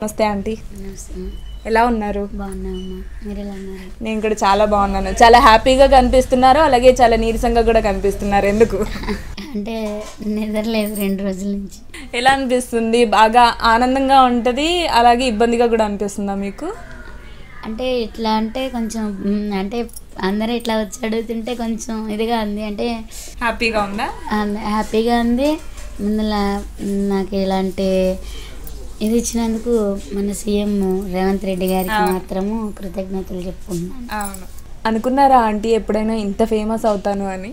నమస్తే ఆంటీ. నమస్తే. ఎలా ఉన్నారు? బాగున్నామ్మా, మీరు ఎలా ఉన్నారు? నేను కూడా చాలా బాగున్నాను. చాలా హ్యాపీగా కనిపిస్తున్నారు, అలాగే చాలా నీరసంగా కూడా కనిపిస్తున్నారు. ఎందుకు? అంటే నిద్రలేదు 2 రోజుల నుంచి. ఎలా అనిపిస్తుంది? బాగా ఆనందంగా ఉంటుంది, అలాగే ఇబ్బందిగా కూడా అనిపిస్తుందా మీకు? అంటే ఇట్లా అంటే కొంచెం అంటే అందరూ ఇట్లా వచ్చి అడుగుతుంటే కొంచెం ఇదిగా ఉంది. అంటే హ్యాపీగా ఉందా? హ్యాపీగా ఉంది. ముందుల నాకు ఇలాంటి ఇది ఇచ్చినందుకు మన సీఎం రేవంత్ రెడ్డి గారికి మాత్రము కృతజ్ఞతలు చెప్పుకుంటున్నాను. అవును. అనుకున్నారా ఆంటీ ఎప్పుడైనా ఇంత ఫేమస్ అవుతాను అని?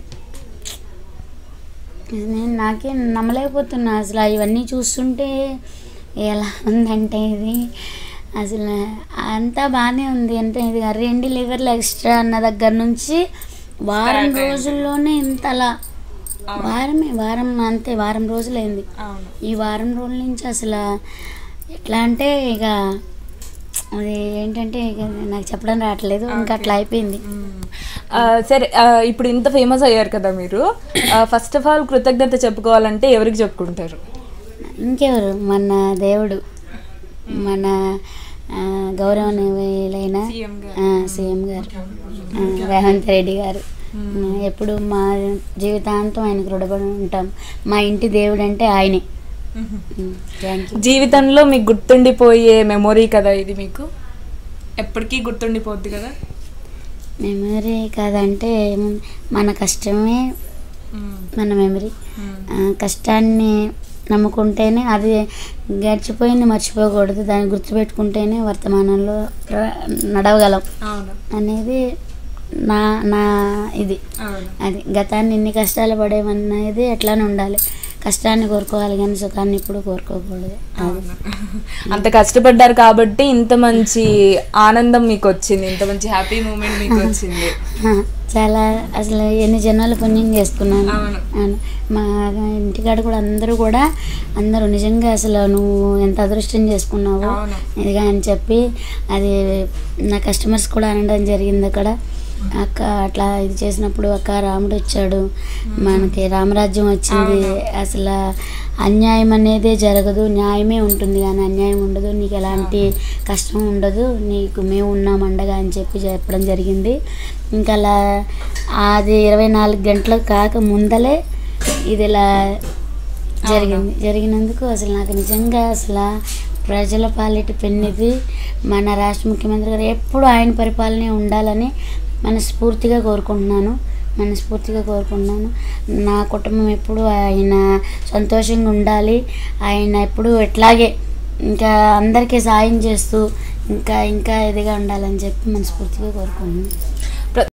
నేను నాకే నమ్మలేకపోతున్నా అసలు. ఇవన్నీ చూస్తుంటే ఎలా ఉందంటే ఇది అసలు అంతా బాగానే ఉంది. అంటే ఇది 2 లివర్లు ఎక్స్ట్రా అన్న దగ్గర నుంచి వారం రోజుల్లోనే ఇంతలా వారం అంతే, వారం రోజులైంది. ఈ వారం రోజుల నుంచి అసలు ఎట్లా అంటే ఇక అది ఏంటంటే ఇక నాకు చెప్పడం రావట్లేదు, ఇంకా అట్లా అయిపోయింది. సరే, ఇప్పుడు ఇంత ఫేమస్ అయ్యారు కదా మీరు, ఫస్ట్ ఆఫ్ ఆల్ కృతజ్ఞత చెప్పుకోవాలంటే ఎవరికి చెప్పుకుంటారు? ఇంకెవరు, మన దేవుడు, మన గౌరవనీయులైన సీఎం గారు రేవంత్ రెడ్డి గారు. ఎప్పుడు మా జీవితాంతం ఆయనకు రుణపడి ఉంటాం. మా ఇంటి దేవుడు అంటే ఆయనే. జీవితంలో మీకు గుర్తుండిపోయే మెమొరీ కదా ఇది, మీకు ఎప్పటికీ గుర్తుండిపోద్ది కదా? మెమరీ కాదంటే మన కష్టమే మన మెమరీ. కష్టాన్ని నమ్ముకుంటేనే, అది గడిచిపోయింది మర్చిపోకూడదు, దాన్ని గుర్తుపెట్టుకుంటేనే వర్తమానంలో నడవగలం అనేది నా ఇది. అది గతాన్ని ఇన్ని కష్టాలు పడేమన్నది ఎట్లానే ఉండాలి. కష్టాన్ని కోరుకోవాలి కానీ సుఖాన్ని ఇప్పుడు కోరుకోకూడదు. అంత కష్టపడ్డారు కాబట్టి ఇంత మంచి ఆనందం మీకు వచ్చింది, ఇంత మంచి హ్యాపీ మూమెంట్ మీకు వచ్చింది. చాలా అసలు ఎన్ని జనాలు పుణ్యం చేసుకున్నాను. మా ఇంటికాడ కూడా అందరూ నిజంగా అసలు నువ్వు ఎంత అదృష్టం చేసుకున్నావు ఇదిగా అని చెప్పి అది నా కస్టమర్స్ కూడా అనడం జరిగింది. అక్కడ అక్క అట్లా ఇది చేసినప్పుడు అక్క రాముడు వచ్చాడు, మనకి రామరాజ్యం వచ్చింది, అసలు అన్యాయం అనేదే జరగదు, న్యాయమే ఉంటుంది కానీ అన్యాయం ఉండదు, నీకు ఎలాంటి కష్టం ఉండదు, నీకు మేము ఉన్నాం అండగా అని చెప్పడం జరిగింది. ఇంకా అలా అది 24 గంటలు కాక ముందలే ఇది ఇలా జరిగినందుకు అసలు నాకు నిజంగా అసలు ప్రజల పాలిటి పెన్నిది మన రాష్ట్ర ముఖ్యమంత్రి గారు ఎప్పుడు ఆయన పరిపాలనే ఉండాలని మనస్ఫూర్తిగా కోరుకుంటున్నాను. నా కుటుంబం ఎప్పుడు ఆయన సంతోషంగా ఉండాలి, ఆయన ఎప్పుడు ఎట్లాగే ఇంకా అందరికీ సాయం చేస్తూ ఇంకా ఇదిగా ఉండాలని చెప్పి మనస్ఫూర్తిగా కోరుకుంటున్నాను.